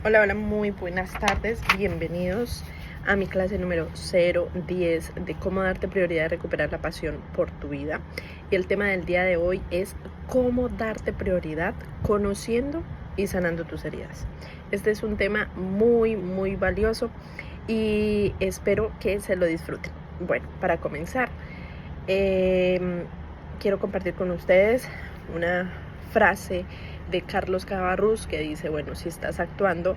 Hola, hola, muy buenas tardes, bienvenidos a mi clase número 010 de cómo darte prioridad y recuperar la pasión por tu vida. Y el tema del día de hoy es cómo darte prioridad conociendo y sanando tus heridas. Este es un tema muy valioso y espero que se lo disfruten. Bueno, para comenzar, quiero compartir con ustedes una frase de Carlos Cabarrús que dice, bueno, si estás actuando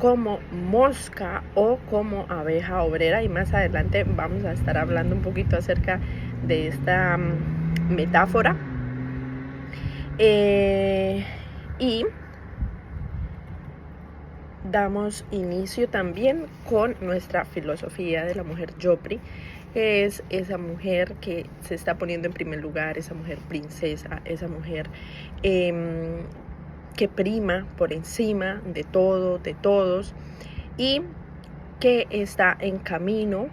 como mosca o como abeja obrera, y más adelante vamos a estar hablando un poquito acerca de esta metáfora, y damos inicio también con nuestra filosofía de la mujer Yopri, que es esa mujer que se está poniendo en primer lugar, esa mujer princesa, esa mujer que prima por encima de todo, de todos, y que está en camino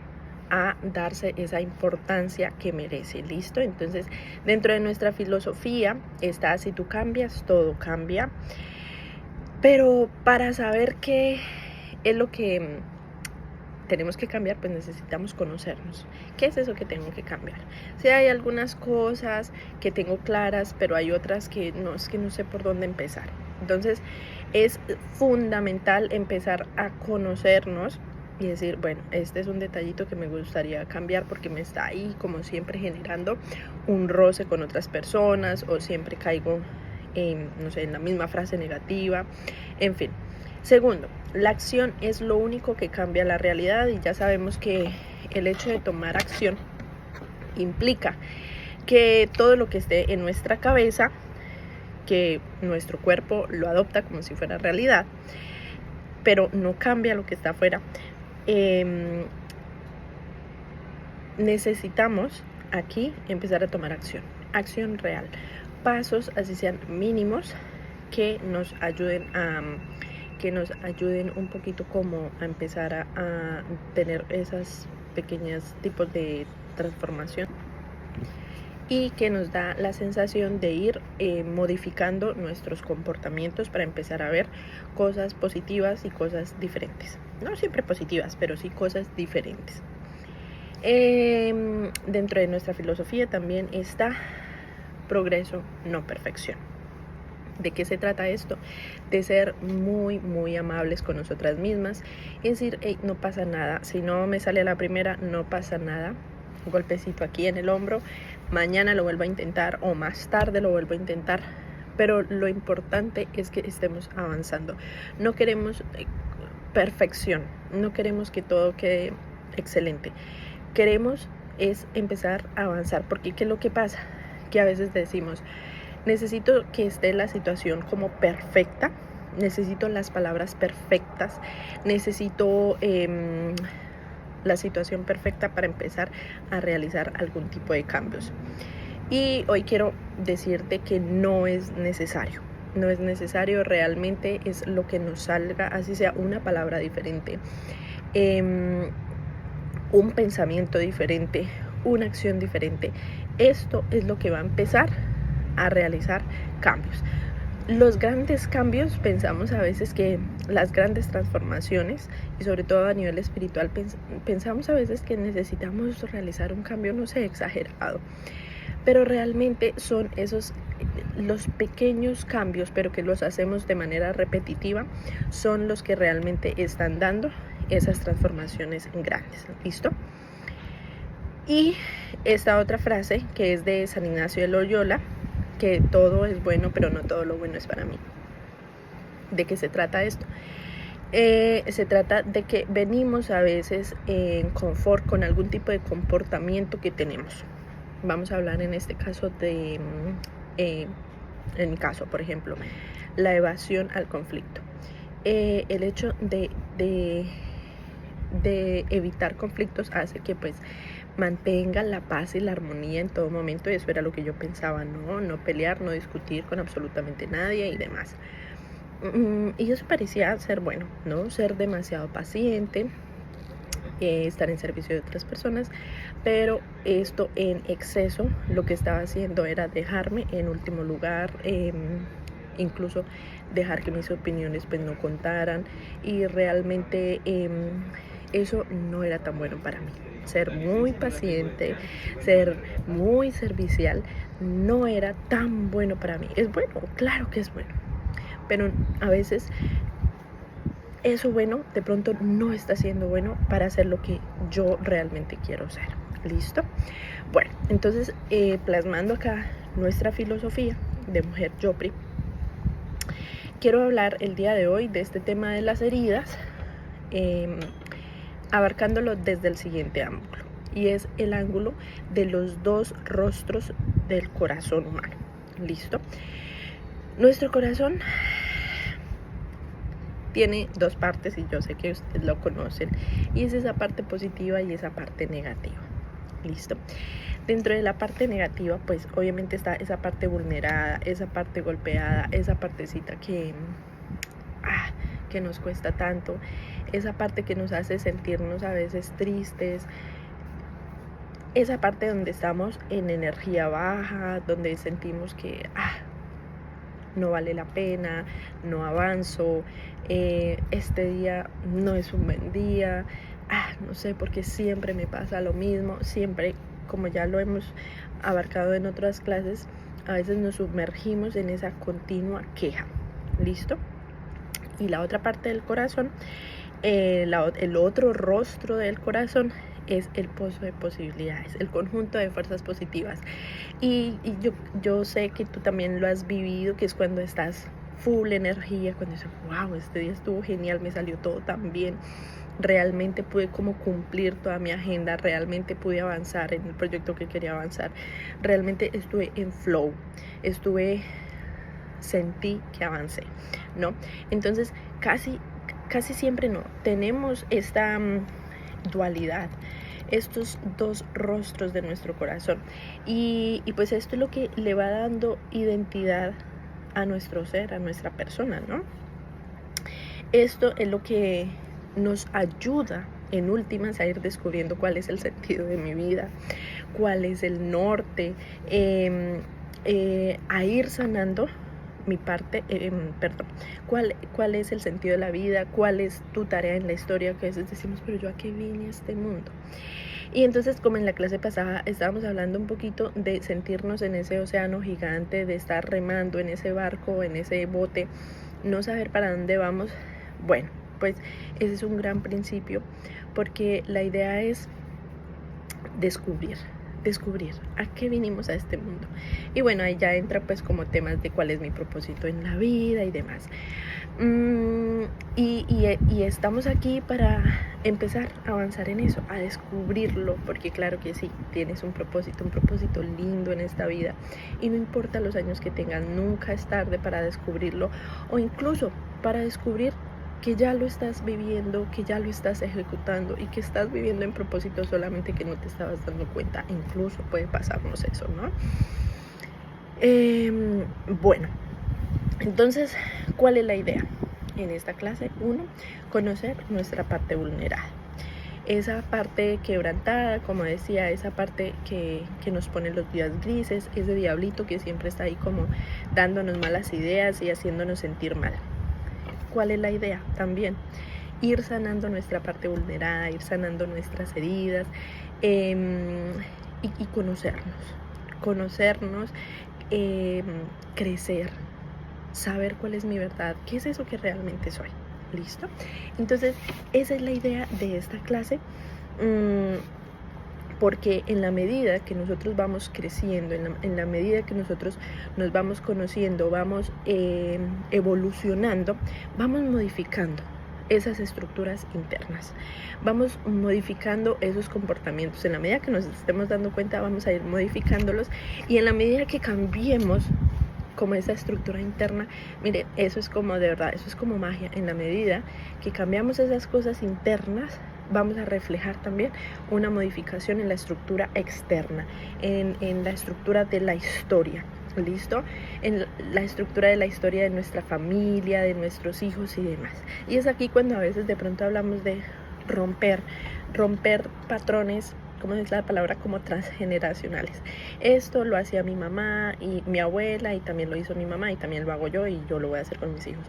a darse esa importancia que merece. ¿Listo? Entonces, dentro de nuestra filosofía está: si tú cambias, todo cambia. Pero para saber qué es lo que tenemos que cambiar, pues necesitamos conocernos. ¿Qué es eso que tengo que cambiar? Si hay algunas cosas que tengo claras, pero hay otras que no sé por dónde empezar. Entonces es fundamental empezar a conocernos y decir, bueno, este es un detallito que me gustaría cambiar porque me está ahí como siempre generando un roce con otras personas, o siempre caigo no sé, en la misma frase negativa, en fin. Segundo, la acción es lo único que cambia la realidad, y ya sabemos que el hecho de tomar acción implica que todo lo que esté en nuestra cabeza, que nuestro cuerpo lo adopta como si fuera realidad, pero no cambia lo que está afuera. Necesitamos aquí empezar a tomar acción real, pasos así sean mínimos que nos ayuden un poquito como a empezar a tener esas pequeñas tipos de transformación, y que nos da la sensación de ir modificando nuestros comportamientos para empezar a ver cosas positivas y cosas diferentes. No siempre positivas, pero sí cosas diferentes. Dentro de nuestra filosofía también está progreso, no perfección. ¿De qué se trata esto? De ser muy amables con nosotras mismas y decir, hey, no pasa nada, si no me sale a la primera, no pasa nada. Un golpecito aquí en el hombro, mañana lo vuelvo a intentar o más tarde lo vuelvo a intentar, pero lo importante es que estemos avanzando. No queremos perfección, no queremos que todo quede excelente. Queremos es empezar a avanzar, porque ¿qué es lo que pasa? Que a veces decimos, necesito que esté la situación como perfecta, necesito las palabras perfectas, necesito la situación perfecta para empezar a realizar algún tipo de cambios. Y hoy quiero decirte que no es necesario. No es necesario, realmente es lo que nos salga, así sea una palabra diferente, un pensamiento diferente, una acción diferente. Esto es lo que va a empezar a realizar cambios. Los grandes cambios, pensamos a veces que las grandes transformaciones, y sobre todo a nivel espiritual, pensamos a veces que necesitamos realizar un cambio, no sé, exagerado, pero realmente son esos los pequeños cambios, pero que los hacemos de manera repetitiva, son los que realmente están dando esas transformaciones grandes. ¿Listo? Y esta otra frase, que es de San Ignacio de Loyola, que todo es bueno, pero no todo lo bueno es para mí. ¿De qué se trata esto? Se trata de que venimos a veces en confort con algún tipo de comportamiento que tenemos. Vamos a hablar en este caso de, en mi caso, por ejemplo, la evasión al conflicto. El hecho de evitar conflictos hace que pues mantenga la paz y la armonía en todo momento, y eso era lo que yo pensaba, no pelear, no discutir con absolutamente nadie y demás. Y eso parecía ser bueno, ¿no? Ser demasiado paciente, estar en servicio de otras personas, pero esto en exceso lo que estaba haciendo era dejarme en último lugar, incluso dejar que mis opiniones pues no contaran, y realmente eso no era tan bueno para mí. Ser muy paciente, ser muy servicial, no era tan bueno para mí. Es bueno, claro que es bueno, pero a veces eso bueno de pronto no está siendo bueno para hacer lo que yo realmente quiero ser. ¿Listo? Bueno, entonces plasmando acá nuestra filosofía de Mujer Yopri, quiero hablar el día de hoy de este tema de las heridas, abarcándolo desde el siguiente ángulo, y es el ángulo de los dos rostros del corazón humano. ¿Listo? Nuestro corazón tiene dos partes, y yo sé que ustedes lo conocen, y es esa parte positiva y esa parte negativa. ¿Listo? Dentro de la parte negativa, pues obviamente está esa parte vulnerada, esa parte golpeada, esa partecita que nos cuesta tanto, esa parte que nos hace sentirnos a veces tristes, esa parte donde estamos en energía baja, donde sentimos que no vale la pena, no avanzo, este día no es un buen día, no sé por qué siempre me pasa lo mismo, siempre, como ya lo hemos abarcado en otras clases, a veces nos sumergimos en esa continua queja. ¿Listo? Y la otra parte del corazón, el otro rostro del corazón, es el pozo de posibilidades, el conjunto de fuerzas positivas. Y yo sé que tú también lo has vivido, que es cuando estás full energía, cuando dices, wow, este día estuvo genial, me salió todo tan bien, realmente pude como cumplir toda mi agenda, realmente pude avanzar en el proyecto que quería avanzar, realmente estuve en flow, sentí que avancé, ¿no? Entonces casi siempre no tenemos esta dualidad, estos dos rostros de nuestro corazón, y pues esto es lo que le va dando identidad a nuestro ser, a nuestra persona, ¿no? Esto es lo que nos ayuda en últimas a ir descubriendo cuál es el sentido de mi vida, cuál es el norte, a ir sanando mi parte, cuál es el sentido de la vida, cuál es tu tarea en la historia, que a veces decimos, pero yo a qué vine a este mundo. Y entonces, como en la clase pasada estábamos hablando un poquito de sentirnos en ese océano gigante, de estar remando en ese barco, en ese bote, no saber para dónde vamos, bueno, pues ese es un gran principio, porque la idea es descubrir a qué vinimos a este mundo. Y bueno, ahí ya entra pues como temas de cuál es mi propósito en la vida y demás. Y estamos aquí para empezar a avanzar en eso, a descubrirlo, porque claro que sí, tienes un propósito lindo en esta vida, y no importa los años que tengas, nunca es tarde para descubrirlo, o incluso para descubrir que ya lo estás viviendo, que ya lo estás ejecutando y que estás viviendo en propósito, solamente que no te estabas dando cuenta. Incluso puede pasarnos eso, ¿no? Bueno, entonces, ¿cuál es la idea en esta clase? 1, conocer nuestra parte vulnerada. Esa parte quebrantada, como decía, esa parte que nos pone los días grises, ese diablito que siempre está ahí como dándonos malas ideas y haciéndonos sentir mal. ¿Cuál es la idea? También ir sanando nuestra parte vulnerada, ir sanando nuestras heridas, y conocernos, crecer, saber cuál es mi verdad, qué es eso que realmente soy. ¿Listo? Entonces, esa es la idea de esta clase, porque en la medida que nosotros vamos creciendo, en la medida que nosotros nos vamos conociendo, vamos evolucionando, vamos modificando esas estructuras internas, vamos modificando esos comportamientos. En la medida que nos estemos dando cuenta, vamos a ir modificándolos, y en la medida que cambiemos como esa estructura interna, mire, eso es como, de verdad, eso es como magia. En la medida que cambiamos esas cosas internas, vamos a reflejar también una modificación en la estructura externa, en la estructura de la historia. ¿Listo? En la estructura de la historia de nuestra familia, de nuestros hijos y demás. Y es aquí cuando a veces de pronto hablamos de romper patrones ¿cómo es la palabra? Como transgeneracionales. Esto lo hacía mi mamá y mi abuela, y también lo hizo mi mamá, y también lo hago yo, y yo lo voy a hacer con mis hijos.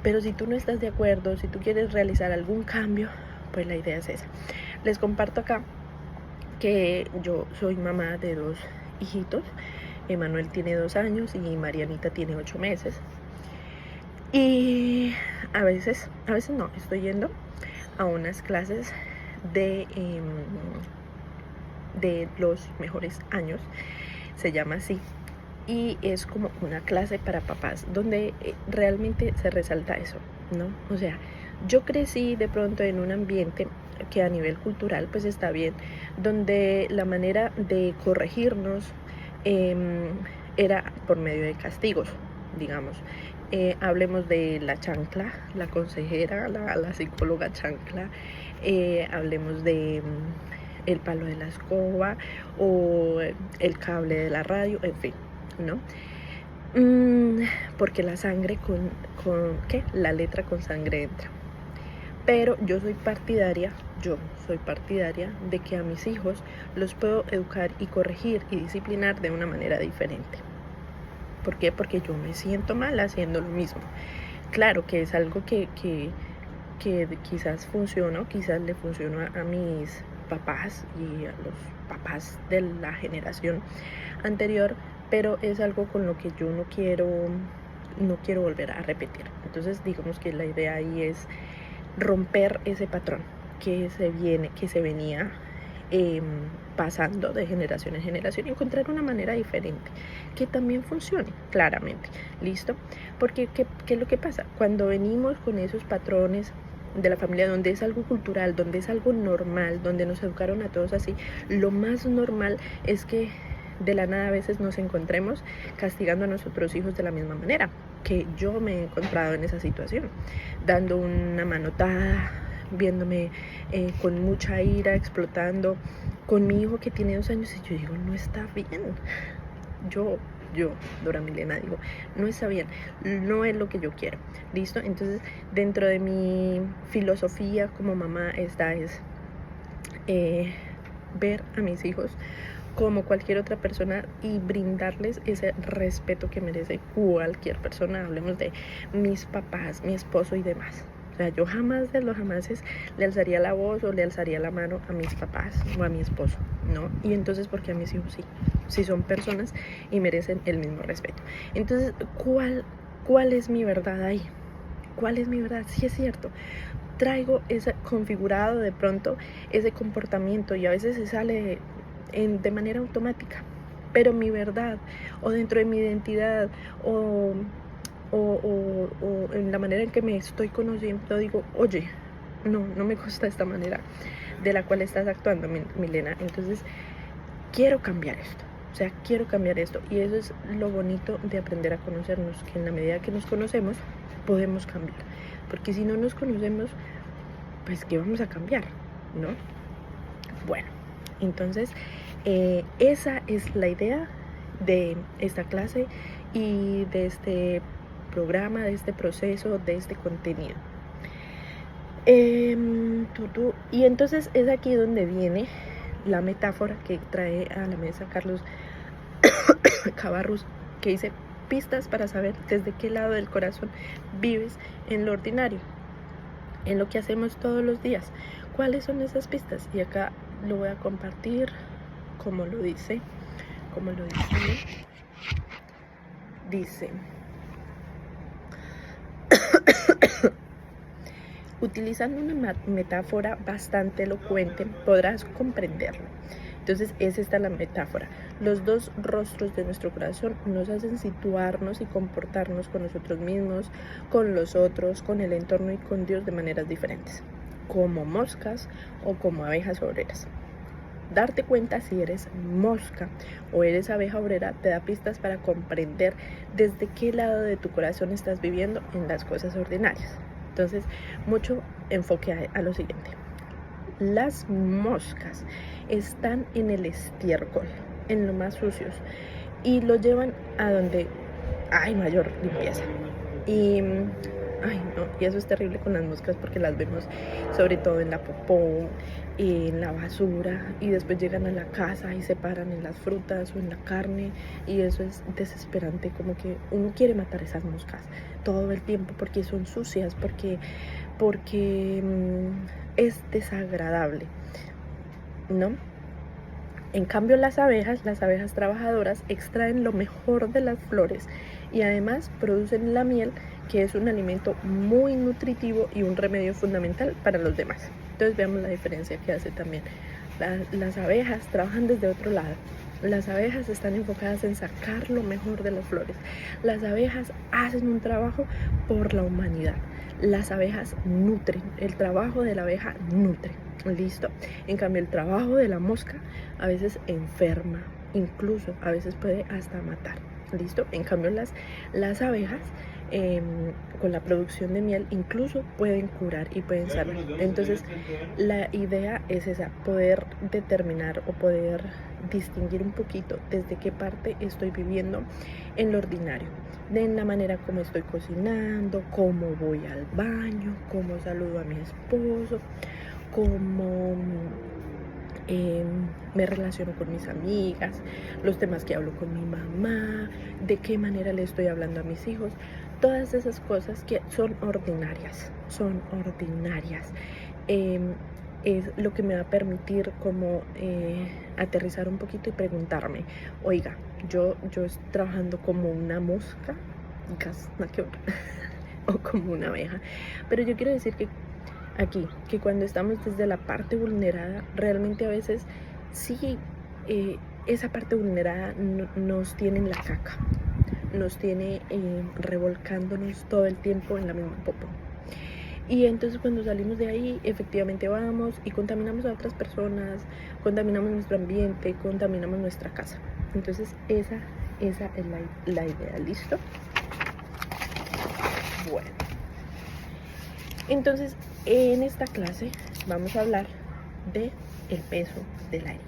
Pero si tú no estás de acuerdo, si tú quieres realizar algún cambio, pues la idea es esa. Les comparto acá que yo soy mamá de 2 hijitos. Emanuel tiene 2 años y Marianita tiene 8 meses. Y a veces no, estoy yendo a unas clases de los mejores años, se llama así, y es como una clase para papás donde realmente se resalta eso, ¿no? O sea, yo crecí de pronto en un ambiente que a nivel cultural pues está bien, donde la manera de corregirnos era por medio de castigos, digamos. Hablemos de la chancla, la consejera, la psicóloga chancla, hablemos de el palo de la escoba o el cable de la radio, en fin, ¿no? Porque la sangre ¿qué? La letra con sangre entra. Pero yo soy partidaria de que a mis hijos los puedo educar y corregir y disciplinar de una manera diferente. ¿Por qué? Porque yo me siento mal haciendo lo mismo. Claro que es algo que quizás funcionó, quizás le funcionó a mis papás y a los papás de la generación anterior, pero es algo con lo que yo no quiero volver a repetir. Entonces digamos que la idea ahí es romper ese patrón que se venía pasando de generación en generación y encontrar una manera diferente que también funcione claramente. ¿Listo? Porque ¿qué es lo que pasa? Cuando venimos con esos patrones de la familia, donde es algo cultural, donde es algo normal, donde nos educaron a todos así, lo más normal es que de la nada a veces nos encontremos castigando a nuestros hijos de la misma manera, que yo me he encontrado en esa situación, dando una manotada, viéndome con mucha ira, explotando con mi hijo que tiene 2 años, y yo digo, no está bien. Yo, Dora Milena, digo, no está bien, no es lo que yo quiero. ¿Listo? Entonces, dentro de mi filosofía como mamá, esta es ver a mis hijos como cualquier otra persona y brindarles ese respeto que merece cualquier persona. Hablemos de mis papás, mi esposo y demás. O sea, yo jamás de los jamases le alzaría la voz o le alzaría la mano a mis papás o a mi esposo, ¿no? Y entonces, porque a mis hijos sí son personas y merecen el mismo respeto. Entonces, ¿cuál es mi verdad ahí? ¿Cuál es mi verdad? Sí, es cierto, traigo ese configurado de pronto, ese comportamiento, y a veces se sale de manera automática, pero mi verdad, o dentro de mi identidad, o en la manera en que me estoy conociendo, digo, oye, no me gusta esta manera de la cual estás actuando, Milena. Entonces quiero cambiar esto, o sea, quiero cambiar esto. Y eso es lo bonito de aprender a conocernos, que en la medida que nos conocemos podemos cambiar, porque si no nos conocemos, pues ¿qué vamos a cambiar? ¿No? Bueno, entonces esa es la idea de esta clase y de este programa, de este proceso, de este contenido. Y entonces es aquí donde viene la metáfora que trae a la mesa Carlos Cabarrus, que dice: pistas para saber desde qué lado del corazón vives en lo ordinario, en lo que hacemos todos los días. ¿Cuáles son esas pistas? Y acá lo voy a compartir como lo dice. Dice: utilizando una metáfora bastante elocuente podrás comprenderlo. Entonces es esta la metáfora. Los 2 rostros de nuestro corazón nos hacen situarnos y comportarnos con nosotros mismos, con los otros, con el entorno y con Dios de maneras diferentes, como moscas o como abejas obreras. Darte cuenta si eres mosca o eres abeja obrera te da pistas para comprender desde qué lado de tu corazón estás viviendo en las cosas ordinarias. Entonces, mucho enfoque a lo siguiente. Las moscas están en el estiércol, en lo más sucios, y lo llevan a donde hay mayor limpieza. Y Y eso es terrible con las moscas porque las vemos sobre todo en la popó, en la basura, y después llegan a la casa y se paran en las frutas o en la carne, y eso es desesperante, como que uno quiere matar esas moscas todo el tiempo porque son sucias, porque es desagradable, ¿no? En cambio las abejas trabajadoras extraen lo mejor de las flores y además producen la miel, que es un alimento muy nutritivo y un remedio fundamental para los demás. Entonces veamos la diferencia que hace también. Las abejas trabajan desde otro lado. Las abejas están enfocadas en sacar lo mejor de las flores. Las abejas hacen un trabajo por la humanidad. Las abejas nutren. El trabajo de la abeja nutre. Listo. En cambio, el trabajo de la mosca a veces enferma, incluso a veces puede hasta matar. Listo. En cambio, las abejas con la producción de miel incluso pueden curar y pueden sanar. Entonces la idea es esa, poder determinar o poder distinguir un poquito desde qué parte estoy viviendo en lo ordinario, de la manera como estoy cocinando, cómo voy al baño, cómo saludo a mi esposo, cómo me relaciono con mis amigas, los temas que hablo con mi mamá, de qué manera le estoy hablando a mis hijos. Todas esas cosas que son ordinarias, es lo que me va a permitir como aterrizar un poquito y preguntarme, oiga, yo estoy trabajando como una mosca, o como una abeja, pero yo quiero decir que aquí, que cuando estamos desde la parte vulnerada, realmente a veces sí, esa parte vulnerada nos tiene en la caca, nos tiene revolcándonos todo el tiempo en la misma popó. Y entonces cuando salimos de ahí, efectivamente vamos y contaminamos a otras personas, contaminamos nuestro ambiente, contaminamos nuestra casa. Entonces esa es la idea, ¿listo? Bueno, entonces en esta clase vamos a hablar de el peso de la herida.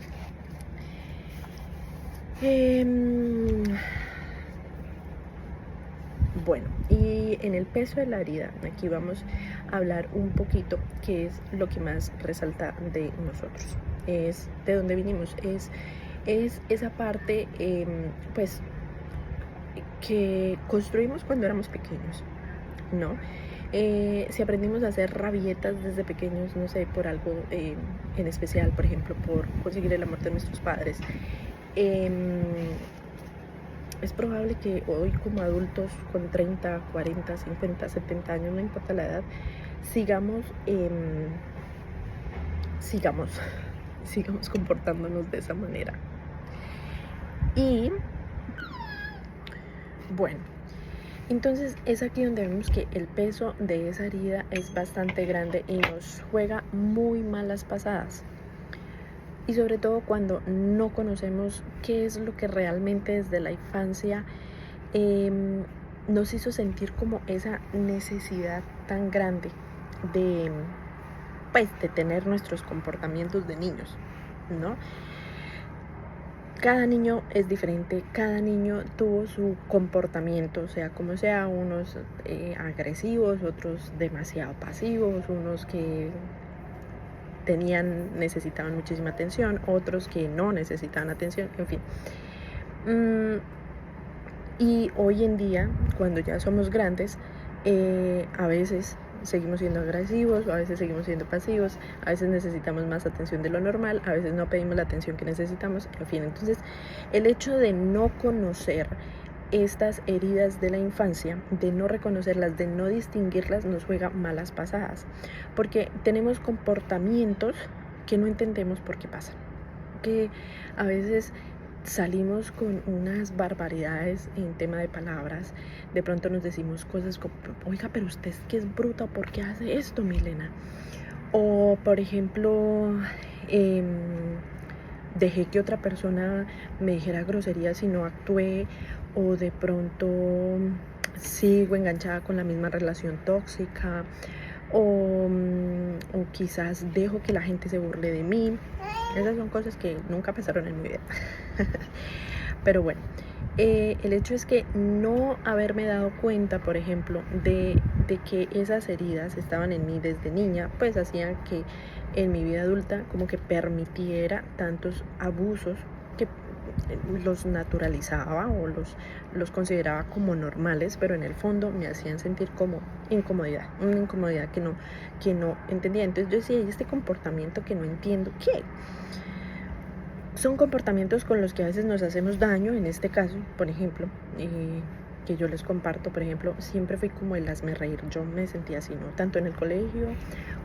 Bueno, y en el peso de la herida, aquí vamos a hablar un poquito qué es lo que más resalta de nosotros, es de dónde vinimos, es esa parte pues que construimos cuando éramos pequeños, ¿no? Si aprendimos a hacer rabietas desde pequeños, no sé, por algo en especial, por ejemplo, por conseguir el amor de nuestros padres, es probable que hoy como adultos con 30, 40, 50, 70 años, no importa la edad, sigamos comportándonos de esa manera. Y bueno, entonces es aquí donde vemos que el peso de esa herida es bastante grande y nos juega muy malas pasadas. Y sobre todo cuando no conocemos qué es lo que realmente desde la infancia nos hizo sentir como esa necesidad tan grande de tener nuestros comportamientos de niños, ¿no? Cada niño es diferente, cada niño tuvo su comportamiento, sea como sea, unos agresivos, otros demasiado pasivos, unos que necesitaban muchísima atención, otros que no necesitaban atención, en fin. Y hoy en día, cuando ya somos grandes, a veces seguimos siendo agresivos, a veces seguimos siendo pasivos, a veces necesitamos más atención de lo normal, a veces no pedimos la atención que necesitamos, en fin. Entonces, el hecho de no conocer estas heridas de la infancia, de no reconocerlas, de no distinguirlas, nos juega malas pasadas, porque tenemos comportamientos que no entendemos por qué pasan, que a veces salimos con unas barbaridades en tema de palabras, de pronto nos decimos cosas como, oiga, pero usted es que es bruta, ¿por qué hace esto, Milena? O por ejemplo, dejé que otra persona me dijera groserías y no actué, o de pronto sigo enganchada con la misma relación tóxica, o quizás dejo que la gente se burle de mí. Esas son cosas que nunca pasaron en mi vida. Pero bueno, el hecho es que no haberme dado cuenta, por ejemplo, de que esas heridas estaban en mí desde niña, pues hacían que en mi vida adulta como que permitiera tantos abusos que los naturalizaba o los consideraba como normales, pero en el fondo me hacían sentir como incomodidad, una incomodidad que no entendía. Entonces yo decía, ¿y este comportamiento que no entiendo qué? Son comportamientos con los que a veces nos hacemos daño. En este caso, por ejemplo, que yo les comparto, por ejemplo, siempre fui como el hazmerreír. Yo me sentía así, ¿no? Tanto en el colegio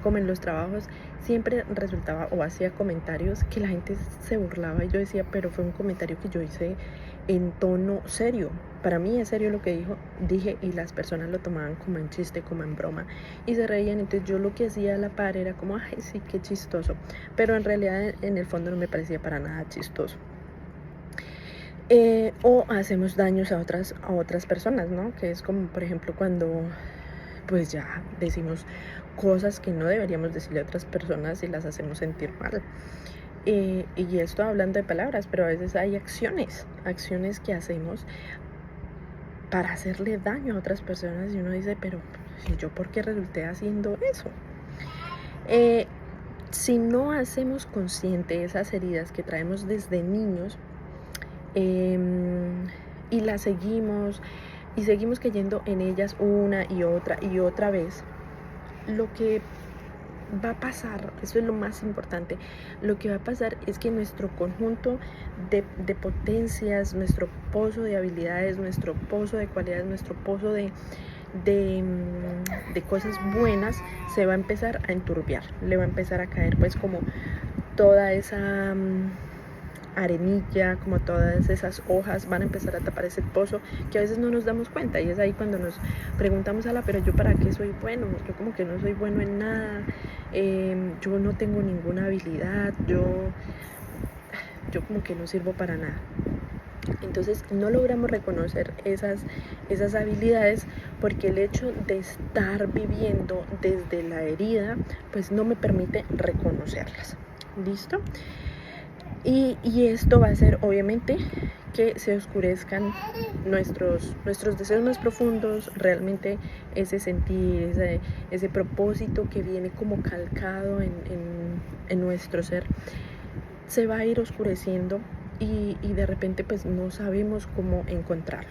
como en los trabajos, siempre resultaba o hacía comentarios que la gente se burlaba y yo decía, pero fue un comentario que yo hice en tono serio. Para mí es serio lo que dije, y las personas lo tomaban como en chiste, como en broma, y se reían. Entonces yo lo que hacía a la par era como, ay, sí, qué chistoso, pero en realidad en el fondo no me parecía para nada chistoso. O hacemos daños a otras personas, ¿no? Que es como, por ejemplo, cuando pues ya decimos cosas que no deberíamos decirle a otras personas y las hacemos sentir mal. Y esto hablando de palabras, pero a veces hay acciones que hacemos para hacerle daño a otras personas y uno dice, pero ¿yo por qué resulté haciendo eso? Si no hacemos consciente esas heridas que traemos desde niños, y las seguimos cayendo en ellas una y otra vez, lo que va a pasar, eso es lo más importante, lo que va a pasar es que nuestro conjunto de potencias, nuestro pozo de habilidades, nuestro pozo de cualidades, nuestro pozo de cosas buenas se va a empezar a enturbiar, le va a empezar a caer pues como toda esa arenilla, como todas esas hojas van a empezar a tapar ese pozo que a veces no nos damos cuenta, y es ahí cuando nos preguntamos, pero yo para qué soy bueno, yo como que no soy bueno en nada, yo no tengo ninguna habilidad, yo como que no sirvo para nada. Entonces no logramos reconocer esas habilidades porque el hecho de estar viviendo desde la herida pues no me permite reconocerlas. ¿Listo? Y esto va a hacer obviamente que se oscurezcan nuestros deseos más profundos, realmente ese sentir, ese propósito que viene como calcado en nuestro ser, se va a ir oscureciendo y de repente pues no sabemos cómo encontrarlo.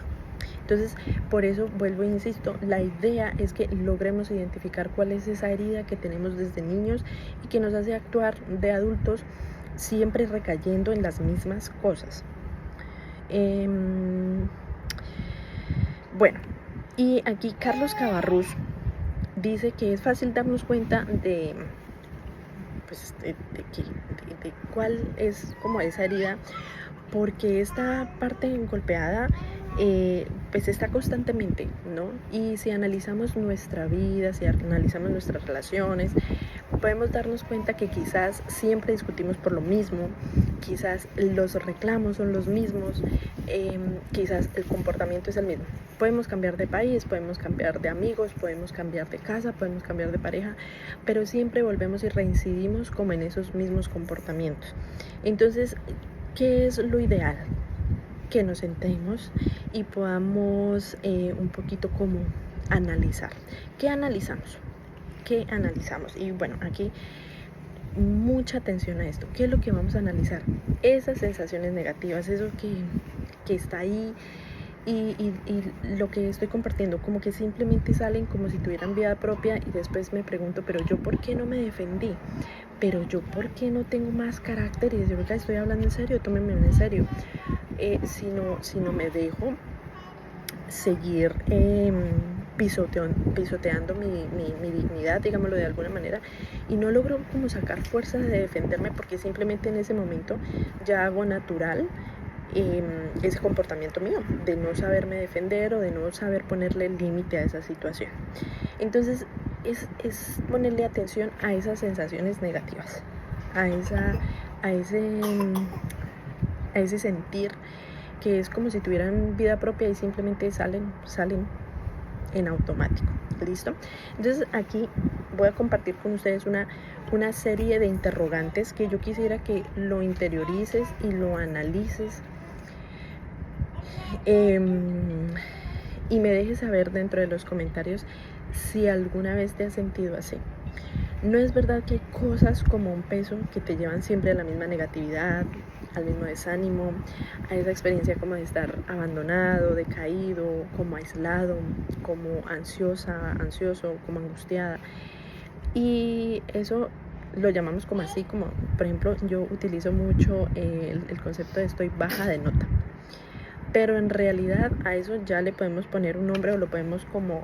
Entonces, por eso vuelvo e insisto, la idea es que logremos identificar cuál es esa herida que tenemos desde niños y que nos hace actuar de adultos siempre recayendo en las mismas cosas. Bueno, y aquí Carlos Cabarrús dice que es fácil darnos cuenta de cuál es como esa herida, porque esta parte golpeada pues está constantemente, ¿no? Y si analizamos nuestra vida, si analizamos nuestras relaciones, podemos darnos cuenta que quizás siempre discutimos por lo mismo, quizás los reclamos son los mismos, quizás el comportamiento es el mismo. Podemos cambiar de país, podemos cambiar de amigos, podemos cambiar de casa, podemos cambiar de pareja, pero siempre volvemos y reincidimos como en esos mismos comportamientos. Entonces, ¿qué es lo ideal? Que nos sentemos y podamos un poquito como analizar. ¿Qué analizamos? Y bueno, aquí mucha atención a esto. ¿Qué es lo que vamos a analizar? Esas sensaciones negativas, eso que está ahí y lo que estoy compartiendo, como que simplemente salen como si tuvieran vida propia, y después me pregunto, pero yo ¿por qué no me defendí? Pero yo ¿por qué no tengo más carácter? Y decir, oiga, estoy hablando en serio, tómenme en serio. Si no me dejo seguir pisoteando mi dignidad, digámoslo de alguna manera, y no logro como sacar fuerza de defenderme porque simplemente en ese momento ya hago natural ese comportamiento mío de no saberme defender o de no saber ponerle límite a esa situación. Entonces es ponerle atención a esas sensaciones negativas, a ese sentir que es como si tuvieran vida propia y simplemente salen en automático. ¿Listo? Entonces aquí voy a compartir con ustedes una serie de interrogantes que yo quisiera que lo interiorices y lo analices Y me dejes saber dentro de los comentarios si alguna vez te has sentido así. No es verdad que hay cosas como un peso que te llevan siempre a la misma negatividad, al mismo desánimo, a esa experiencia como de estar abandonado, decaído, como aislado, como ansioso, como angustiada. Y eso lo llamamos como así, como por ejemplo yo utilizo mucho el concepto de estoy baja de nota. Pero en realidad a eso ya le podemos poner un nombre o lo podemos como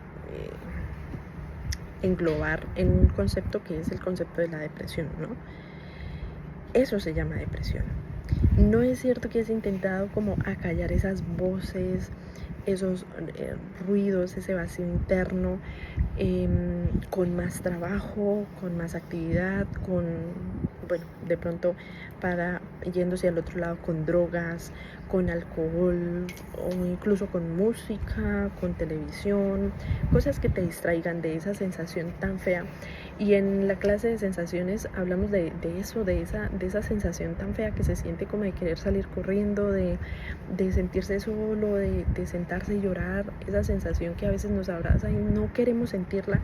englobar en un concepto que es el concepto de la depresión, ¿no? Eso se llama depresión. No es cierto que has intentado como acallar esas voces, esos ruidos, ese vacío interno, con más trabajo, con más actividad, bueno, de pronto para yéndose al otro lado con drogas, con alcohol o incluso con música, con televisión, cosas que te distraigan de esa sensación tan fea. Y en la clase de sensaciones hablamos de eso, de esa sensación tan fea que se siente como de querer salir corriendo, de sentirse solo, de sentarse y llorar, esa sensación que a veces nos abraza y no queremos sentirla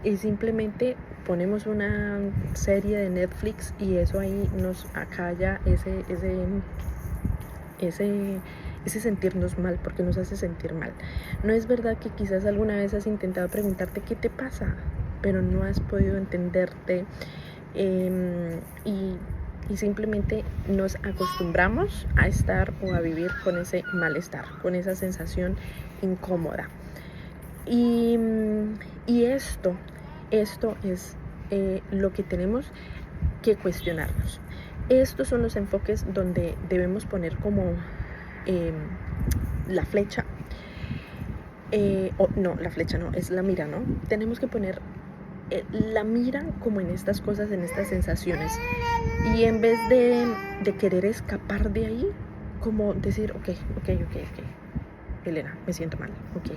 y simplemente ponemos una serie de Netflix y eso ahí nos acalla ese sentirnos mal, porque nos hace sentir mal. No es verdad que quizás alguna vez has intentado preguntarte qué te pasa, pero no has podido entenderte y simplemente nos acostumbramos a estar o a vivir con ese malestar, con esa sensación incómoda. Y esto es lo que tenemos que cuestionarnos. Estos son los enfoques donde debemos poner como la flecha, no, la flecha no, es la mira, ¿no? Tenemos que poner la mira como en estas cosas, en estas sensaciones. Y en vez de querer escapar de ahí, como decir, ok, Elena, me siento mal, ok.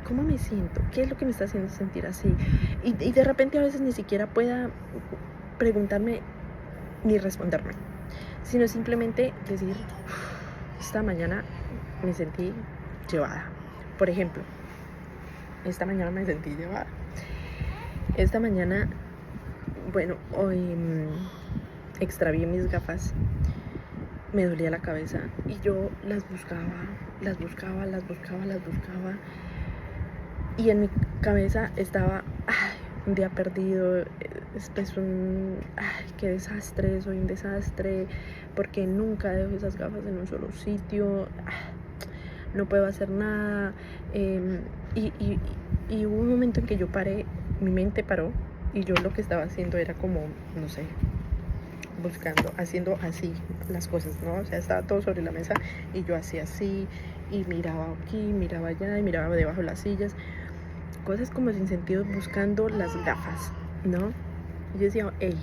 ¿Cómo me siento? ¿Qué es lo que me está haciendo sentir así? Y de repente a veces ni siquiera pueda preguntarme ni responderme, sino simplemente decir, esta mañana me sentí llevada. Por ejemplo, esta mañana me sentí llevada. Esta mañana, bueno, hoy extravié mis gafas, me dolía la cabeza y yo las buscaba. Y en mi cabeza estaba, un día perdido, qué desastre, soy un desastre, porque nunca dejo esas gafas en un solo sitio, no puedo hacer nada. Y hubo un momento en que yo paré, mi mente paró, y yo lo que estaba haciendo era como, no sé, haciendo así las cosas, ¿no? O sea, estaba todo sobre la mesa y yo hacía así, y miraba aquí, miraba allá, y miraba debajo de las sillas, cosas como sin sentido, buscando las gafas, ¿no? Y yo decía, hey,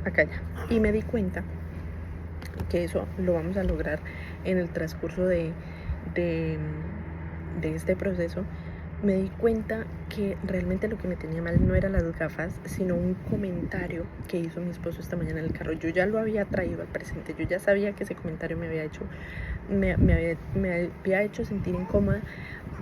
acá ya. Y me di cuenta que eso lo vamos a lograr en el transcurso de este proceso. Me di cuenta que realmente lo que me tenía mal no eran las gafas, sino un comentario que hizo mi esposo esta mañana en el carro. Yo ya lo había traído al presente, yo ya sabía que ese comentario me había hecho sentir incómoda,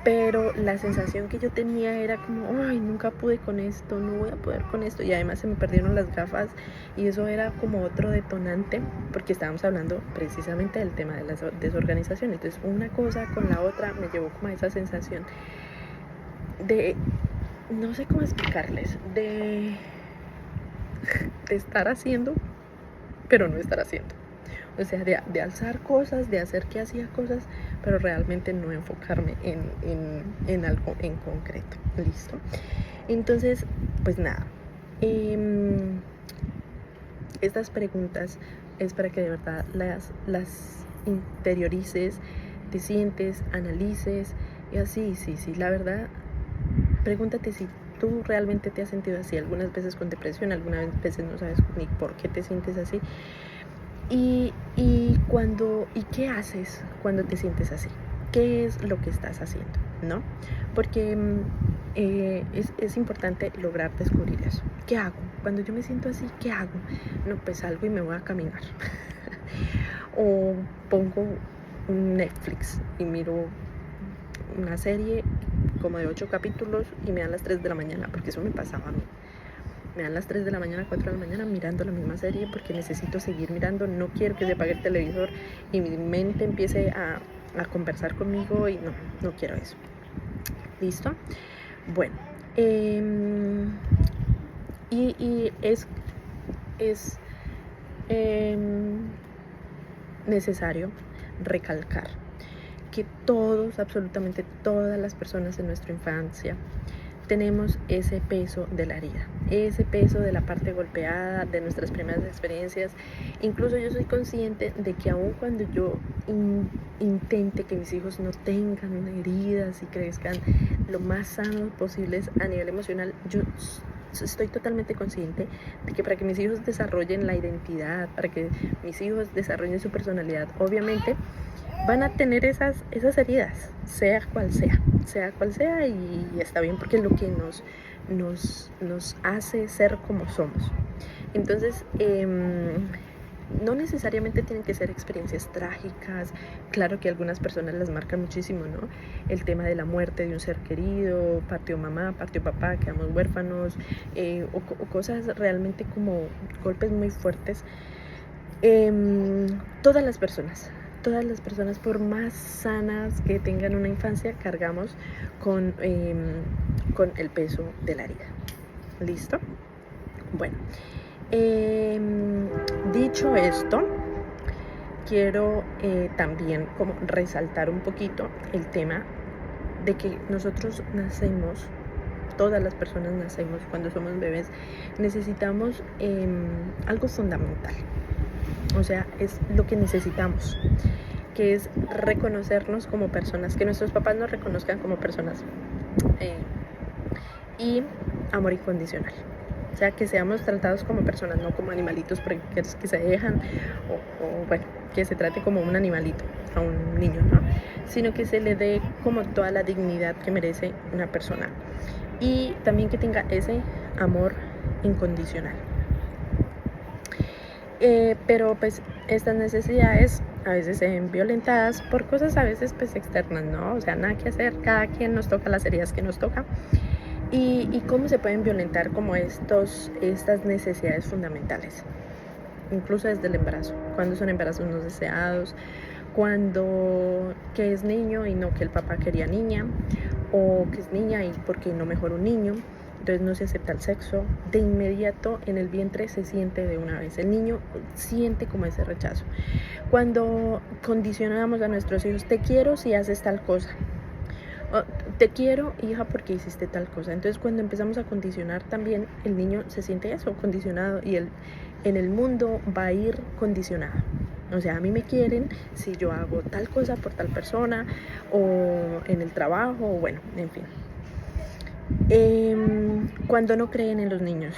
pero la sensación que yo tenía era como, ay, nunca pude con esto, no voy a poder con esto, y además se me perdieron las gafas, y eso era como otro detonante, porque estábamos hablando precisamente del tema de la desorganización. Entonces una cosa con la otra me llevó como a esa sensación de, no sé cómo explicarles, de estar haciendo, pero no estar haciendo. O sea, de alzar cosas, de hacer que hacía cosas, pero realmente no enfocarme en algo en concreto. ¿Listo? Entonces, pues nada. Estas preguntas es para que de verdad las interiorices, te sientes, analices, y así, sí, la verdad, pregúntate si tú realmente te has sentido así, algunas veces con depresión, algunas veces no sabes ni por qué te sientes así. ¿Y qué haces cuando te sientes así? ¿Qué es lo que estás haciendo? ¿No? Porque es importante lograr descubrir eso. ¿Qué hago? Cuando yo me siento así, ¿qué hago? No, pues salgo y me voy a caminar. O pongo Netflix y miro una serie como de 8 capítulos y me dan las 3 de la mañana, porque eso me pasaba a mí. Me dan las 3 de la mañana, 4 de la mañana mirando la misma serie porque necesito seguir mirando, no quiero que se apague el televisor y mi mente empiece a conversar conmigo y no quiero eso. ¿Listo? Bueno, y es necesario recalcar que todos, absolutamente todas las personas en nuestra infancia tenemos ese peso de la herida, ese peso de la parte golpeada, de nuestras primeras experiencias. Incluso yo soy consciente de que aun cuando yo intente que mis hijos no tengan heridas y crezcan lo más sanos posibles a nivel emocional, yo estoy totalmente consciente de que para que mis hijos desarrollen la identidad, para que mis hijos desarrollen su personalidad, obviamente van a tener esas heridas, sea cual sea, y está bien porque es lo que nos hace ser como somos. Entonces, no necesariamente tienen que ser experiencias trágicas. Claro que algunas personas las marcan muchísimo, ¿no? El tema de la muerte de un ser querido, partió mamá, partió papá, quedamos huérfanos, o cosas realmente como golpes muy fuertes. Todas las personas, por más sanas que tengan una infancia, cargamos con el peso de la herida. ¿Listo? Bueno, dicho esto, quiero también como resaltar un poquito el tema de que nosotros nacemos, todas las personas nacemos cuando somos bebés, necesitamos algo fundamental. O sea, es lo que necesitamos, que es reconocernos como personas, que nuestros papás nos reconozcan como personas, y amor incondicional. O sea, que seamos tratados como personas, no como animalitos que se dejan, o bueno, que se trate como un animalito a un niño, ¿no? Sino que se le dé como toda la dignidad que merece una persona. Y también que tenga ese amor incondicional. Pero pues estas necesidades a veces se ven violentadas por cosas a veces pues externas, ¿no? O sea, nada que hacer, cada quien nos toca las heridas que nos toca. Y cómo se pueden violentar como estas necesidades fundamentales, incluso desde el embarazo, cuando son embarazos no deseados, cuando que es niño y no que el papá quería niña, o que es niña y porque no mejor un niño. Entonces no se acepta el sexo, de inmediato en el vientre se siente de una vez, el niño siente como ese rechazo. Cuando condicionamos a nuestros hijos, te quiero si haces tal cosa, o, te quiero hija porque hiciste tal cosa. Entonces cuando empezamos a condicionar también, el niño se siente eso, condicionado, y en el mundo va a ir condicionado. O sea, a mí me quieren si yo hago tal cosa por tal persona, o en el trabajo, o bueno, en fin. Cuando no creen en los niños,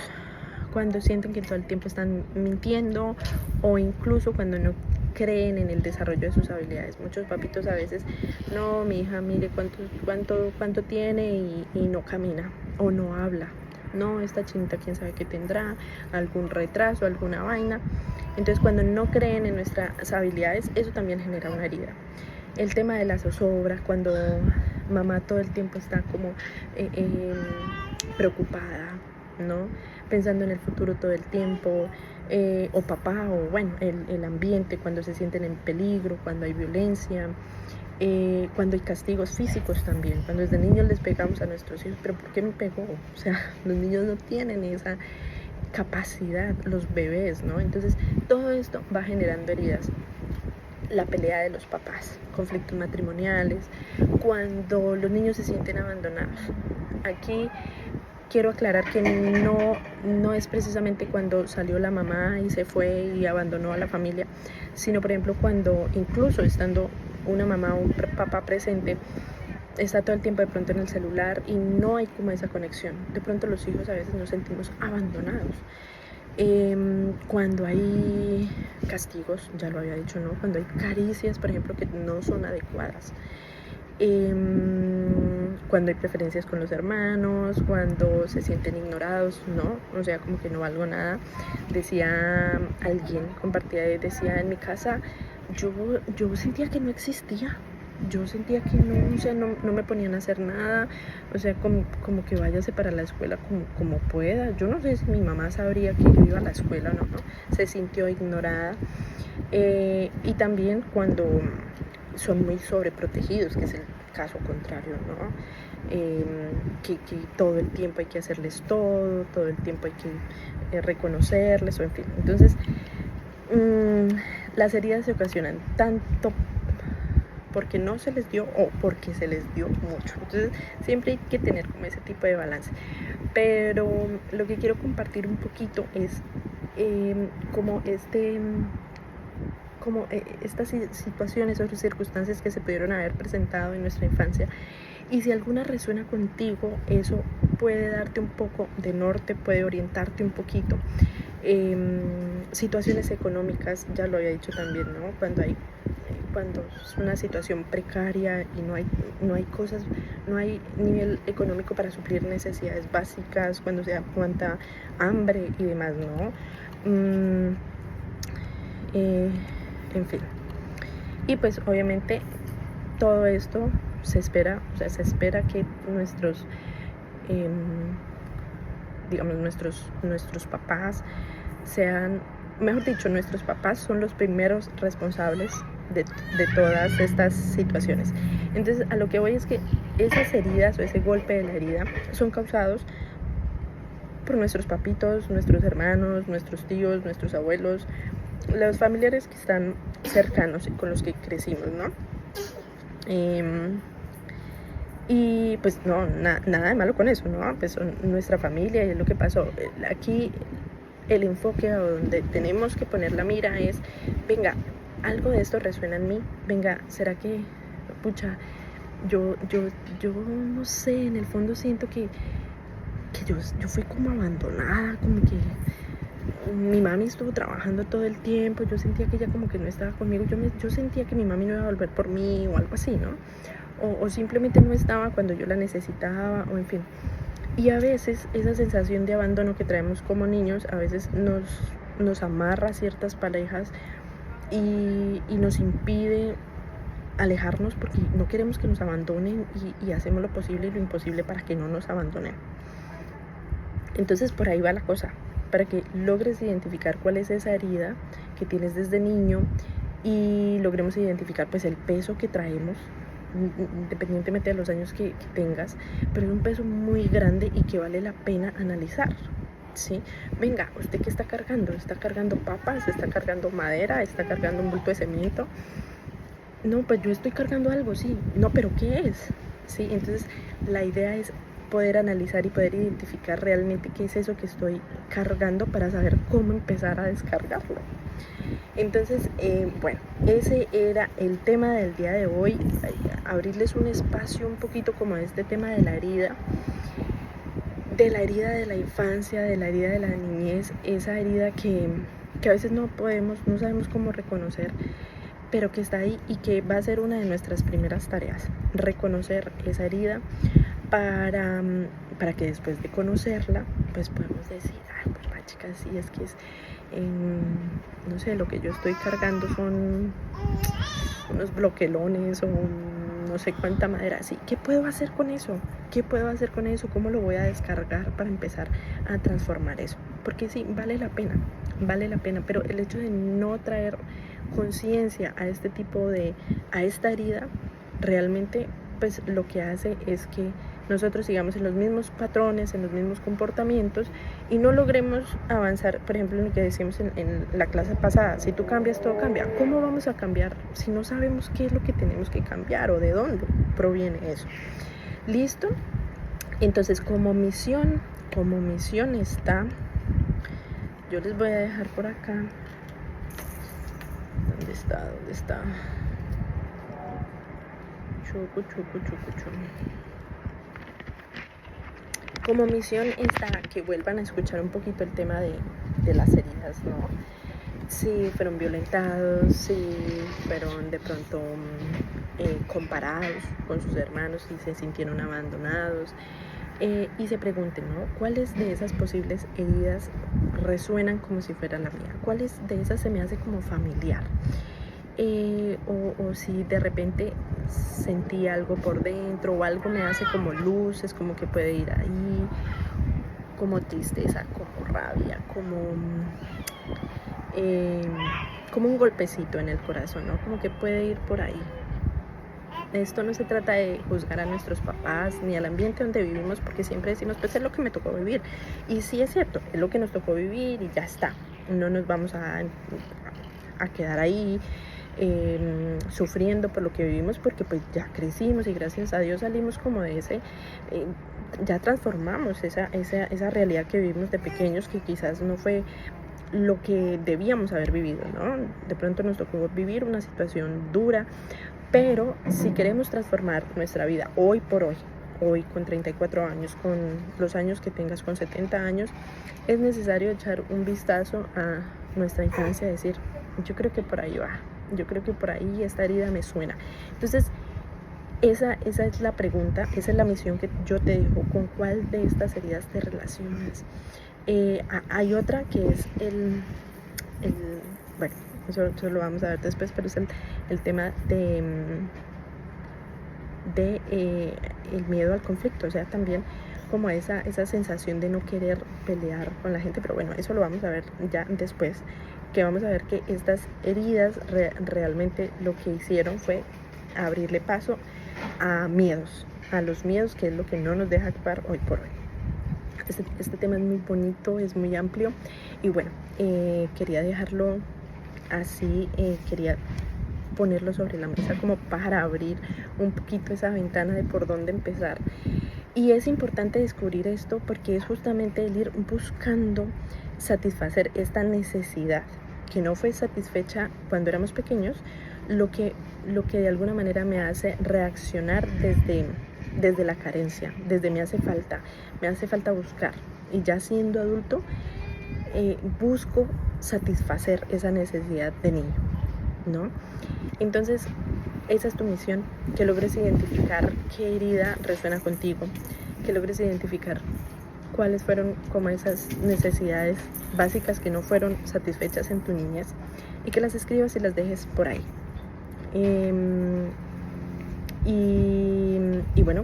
cuando sienten que todo el tiempo están mintiendo, o incluso cuando no creen en el desarrollo de sus habilidades. Muchos papitos a veces, no, mi hija, mire cuánto tiene y no camina o no habla. No, esta chinita quién sabe qué tendrá, algún retraso, alguna vaina. Entonces cuando no creen en nuestras habilidades, eso también genera una herida. El tema de la zozobra, cuando mamá todo el tiempo está como preocupada, ¿no? Pensando en el futuro todo el tiempo, o papá, o bueno, el ambiente, cuando se sienten en peligro, cuando hay violencia, cuando hay castigos físicos también, cuando desde niños les pegamos a nuestros hijos. ¿Pero por qué me pegó? O sea, los niños no tienen esa capacidad, los bebés, ¿no? Entonces todo esto va generando heridas. La pelea de los papás, conflictos matrimoniales, cuando los niños se sienten abandonados. Aquí quiero aclarar que no es precisamente cuando salió la mamá y se fue y abandonó a la familia, sino por ejemplo cuando incluso estando una mamá o un papá presente, está todo el tiempo de pronto en el celular y no hay como esa conexión. De pronto los hijos a veces nos sentimos abandonados. Cuando hay castigos, ya lo había dicho, ¿no? Cuando hay caricias, por ejemplo, que no son adecuadas. Cuando hay preferencias con los hermanos, cuando se sienten ignorados, ¿no? O sea, como que no valgo nada. Decía alguien, decía, en mi casa yo sentía que no existía. Yo sentía que no, o sea, no me ponían a hacer nada, o sea, como que váyase para la escuela como pueda. Yo no sé si mi mamá sabría que yo iba a la escuela o no, ¿no? Se sintió ignorada. Y también cuando son muy sobreprotegidos, que es el caso contrario, ¿no? Que todo el tiempo hay que hacerles todo el tiempo hay que reconocerles, o en fin. Entonces, las heridas se ocasionan tanto porque no se les dio o porque se les dio mucho. Entonces siempre hay que tener como ese tipo de balance. Pero lo que quiero compartir un poquito es como estas situaciones o circunstancias que se pudieron haber presentado en nuestra infancia, y si alguna resuena contigo, eso puede darte un poco de norte, puede orientarte un poquito. Situaciones económicas, ya lo había dicho también, ¿no? Cuando es una situación precaria y no hay nivel económico para suplir necesidades básicas, cuando se aguanta hambre y demás, ¿no? En fin. Y pues obviamente todo esto se espera que nuestros papás sean, mejor dicho, nuestros papás son los primeros responsables de todas estas situaciones. Entonces, a lo que voy es que esas heridas o ese golpe de la herida son causados por nuestros papitos, nuestros hermanos, nuestros tíos, nuestros abuelos, los familiares que están cercanos y con los que crecimos, ¿no? Y pues no, nada de malo con eso, ¿no? Pues son nuestra familia y es lo que pasó. Aquí el enfoque a donde tenemos que poner la mira es, venga, algo de esto resuena en mí, venga, ¿será que, pucha, yo no sé, en el fondo siento que yo fui como abandonada, como que mi mami estuvo trabajando todo el tiempo, yo sentía que ella como que no estaba conmigo, yo sentía que mi mami no iba a volver por mí o algo así, ¿no? O simplemente no estaba cuando yo la necesitaba, o en fin. Y a veces esa sensación de abandono que traemos como niños, a veces nos amarra a ciertas parejas y nos impide alejarnos porque no queremos que nos abandonen, y hacemos lo posible y lo imposible para que no nos abandonen. Entonces por ahí va la cosa, para que logres identificar cuál es esa herida que tienes desde niño y logremos identificar pues el peso que traemos, independientemente de los años que tengas, pero es un peso muy grande y que vale la pena analizar, ¿sí? Venga, ¿usted qué está cargando? ¿Está cargando papas? ¿Está cargando madera? ¿Está cargando un bulto de cemento? No, pues yo estoy cargando algo, sí. No, pero ¿qué es? ¿Sí? Entonces la idea es poder analizar y poder identificar realmente qué es eso que estoy cargando para saber cómo empezar a descargarlo. Entonces, bueno, ese era el tema del día de hoy, abrirles un espacio un poquito como este tema de la herida de la infancia, de la herida de la niñez, esa herida que a veces no sabemos cómo reconocer, pero que está ahí y que va a ser una de nuestras primeras tareas, reconocer esa herida para que después de conocerla, pues podemos decir, ay, pues la chica, sí, es que es, no sé, lo que yo estoy cargando son unos bloquelones o no sé cuánta madera, así. ¿Qué puedo hacer con eso? ¿Qué puedo hacer con eso? ¿Cómo lo voy a descargar para empezar a transformar eso? Porque sí, vale la pena, pero el hecho de no traer conciencia a a esta herida, realmente pues lo que hace es que nosotros sigamos en los mismos patrones, en los mismos comportamientos y no logremos avanzar. Por ejemplo, en lo que decíamos en la clase pasada, si tú cambias, todo cambia. ¿Cómo vamos a cambiar si no sabemos qué es lo que tenemos que cambiar o de dónde proviene eso? ¿Listo? Entonces, como misión está, yo les voy a dejar por acá. ¿Dónde está? Chucu. Como misión está que vuelvan a escuchar un poquito el tema de las heridas, ¿no? Si fueron violentados, si fueron de pronto comparados con sus hermanos y se sintieron abandonados, y se pregunten, ¿no? ¿Cuáles de esas posibles heridas resuenan como si fuera la mía? ¿Cuáles de esas se me hace como familiar? o si de repente sentí algo por dentro o algo me hace como luces, como que puede ir ahí, como tristeza, como rabia, eh, como un golpecito en el corazón, ¿no? Como que puede ir por ahí. Esto no se trata de juzgar a nuestros papás ni al ambiente donde vivimos, porque siempre decimos, pues es lo que me tocó vivir. Y sí es cierto, es lo que nos tocó vivir y ya está. No nos vamos a quedar ahí sufriendo por lo que vivimos, porque pues ya crecimos y gracias a Dios salimos como de ese, ya transformamos esa realidad que vivimos de pequeños, que quizás no fue lo que debíamos haber vivido, ¿no? De pronto nos tocó vivir una situación dura, pero si queremos transformar nuestra vida hoy por hoy con 34 años, con los años que tengas con 70 años, es necesario echar un vistazo a nuestra infancia y decir, yo creo que por ahí va, yo creo que por ahí esta herida me suena. Entonces, esa es la pregunta, esa es la misión que yo te dejo, con cuál de estas heridas te relacionas. Hay otra que es bueno, eso lo vamos a ver después, pero es el tema de el miedo al conflicto, o sea, también como esa sensación de no querer pelear con la gente, pero bueno, eso lo vamos a ver ya después, que vamos a ver que estas heridas realmente lo que hicieron fue abrirle paso a los miedos, que es lo que no nos deja actuar hoy por hoy. Este tema es muy bonito, es muy amplio y bueno, quería dejarlo así, quería ponerlo sobre la mesa como para abrir un poquito esa ventana de por dónde empezar. Y es importante descubrir esto porque es justamente el ir buscando satisfacer esta necesidad que no fue satisfecha cuando éramos pequeños, lo que de alguna manera me hace reaccionar desde la carencia, desde me hace falta buscar. Y ya siendo adulto, busco satisfacer esa necesidad de niño, ¿no? Entonces, esa es tu misión, que logres identificar qué herida resuena contigo, que logres identificar cuáles fueron como esas necesidades básicas que no fueron satisfechas en tu niñez y que las escribas y las dejes por ahí. Y bueno,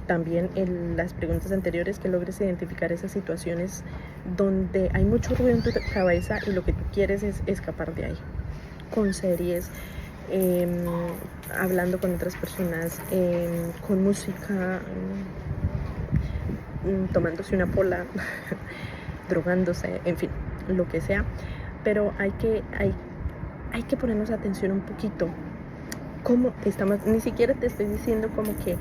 también en las preguntas anteriores, que logres identificar esas situaciones donde hay mucho ruido en tu cabeza y lo que tú quieres es escapar de ahí, con series, hablando con otras personas, con música, tomándose una pola, drogándose, en fin, lo que sea, pero hay que ponernos atención un poquito. ¿Cómo estamos? Ni siquiera te estoy diciendo como que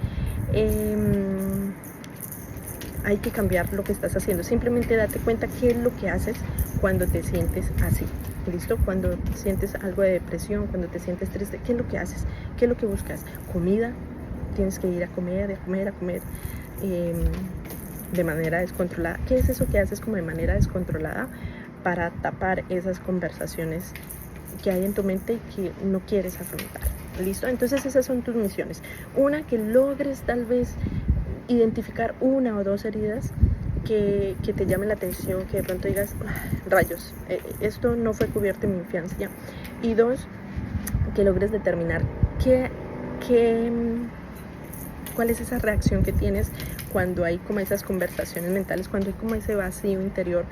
hay que cambiar lo que estás haciendo. Simplemente date cuenta qué es lo que haces cuando te sientes así. ¿Listo? Cuando sientes algo de depresión, cuando te sientes triste, ¿qué es lo que haces? ¿Qué es lo que buscas? ¿Comida? Tienes que ir a comer de manera descontrolada. ¿Qué es eso que haces como de manera descontrolada para tapar esas conversaciones que hay en tu mente y que no quieres afrontar? ¿Listo? Entonces esas son tus misiones. Una, que logres tal vez identificar una o dos heridas que te llamen la atención, que de pronto digas, rayos, esto no fue cubierto en mi infancia. Y dos, que logres determinar cuál es esa reacción que tienes cuando hay como esas conversaciones mentales, cuando hay como ese vacío interior,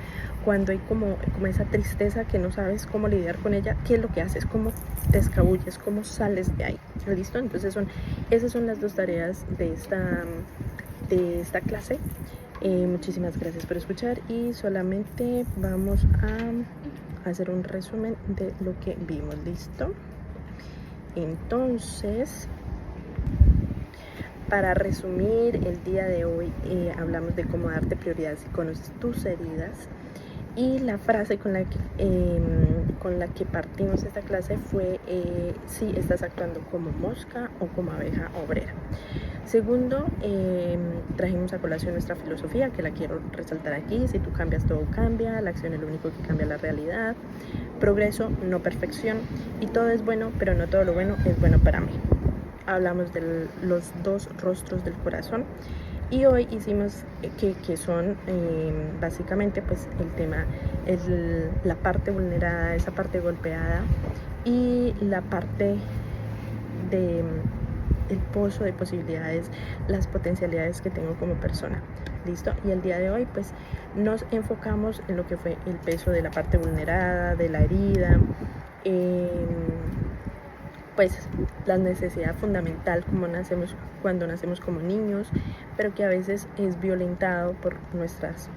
cuando hay como esa tristeza que no sabes cómo lidiar con ella. ¿Qué es lo que haces? ¿Cómo te escabulles? ¿Cómo sales de ahí? ¿Listo? Entonces esas son las dos tareas de esta clase. Muchísimas gracias por escuchar y solamente vamos a hacer un resumen de lo que vimos. ¿Listo? Entonces, para resumir el día de hoy, hablamos de cómo darte prioridad si conoces tus heridas, y la frase con la que partimos esta clase fue si estás actuando como mosca o como abeja obrera. Segundo, trajimos a colación nuestra filosofía, que la quiero resaltar aquí: si tú cambias, todo cambia, la acción es lo único que cambia la realidad, progreso, no perfección, y todo es bueno, pero no todo lo bueno es bueno para mí. Hablamos de los dos rostros del corazón, Y hoy hicimos que son básicamente pues el tema es la parte vulnerada, esa parte golpeada y la parte de el pozo de posibilidades, las potencialidades que tengo como persona. ¿Listo? Y el día de hoy pues nos enfocamos en lo que fue el peso de la parte vulnerada, de la herida, pues la necesidad fundamental como nacemos, cuando nacemos como niños, pero que a veces es violentado por nuestros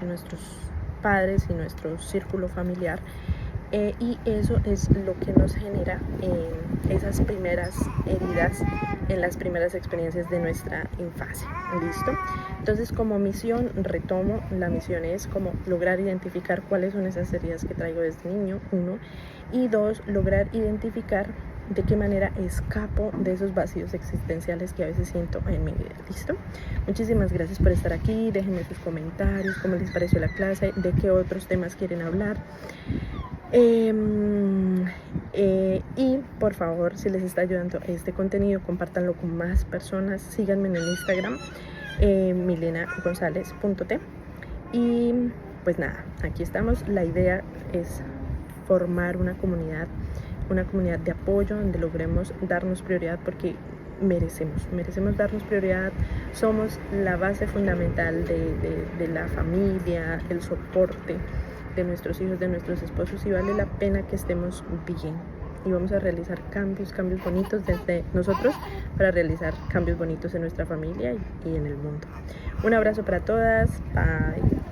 padres y nuestro círculo familiar. Y eso es lo que nos genera esas primeras heridas en las primeras experiencias de nuestra infancia. ¿Listo? Entonces, como misión, retomo, la misión es como lograr identificar cuáles son esas heridas que traigo desde niño, 1, y 2, lograr identificar de qué manera escapo de esos vacíos existenciales que a veces siento en mi vida. ¿Listo? Muchísimas gracias por estar aquí, déjenme sus comentarios, cómo les pareció la clase, de qué otros temas quieren hablar. Y por favor, si les está ayudando este contenido, compártanlo con más personas, síganme en el Instagram, milenagonzalez.t. Y pues nada, aquí estamos. La idea es formar una comunidad de apoyo donde logremos darnos prioridad, porque merecemos darnos prioridad. Somos la base fundamental de la familia, el soporte de nuestros hijos, de nuestros esposos, y vale la pena que estemos bien. Y vamos a realizar cambios bonitos desde nosotros para realizar cambios bonitos en nuestra familia y en el mundo. Un abrazo para todas. Bye.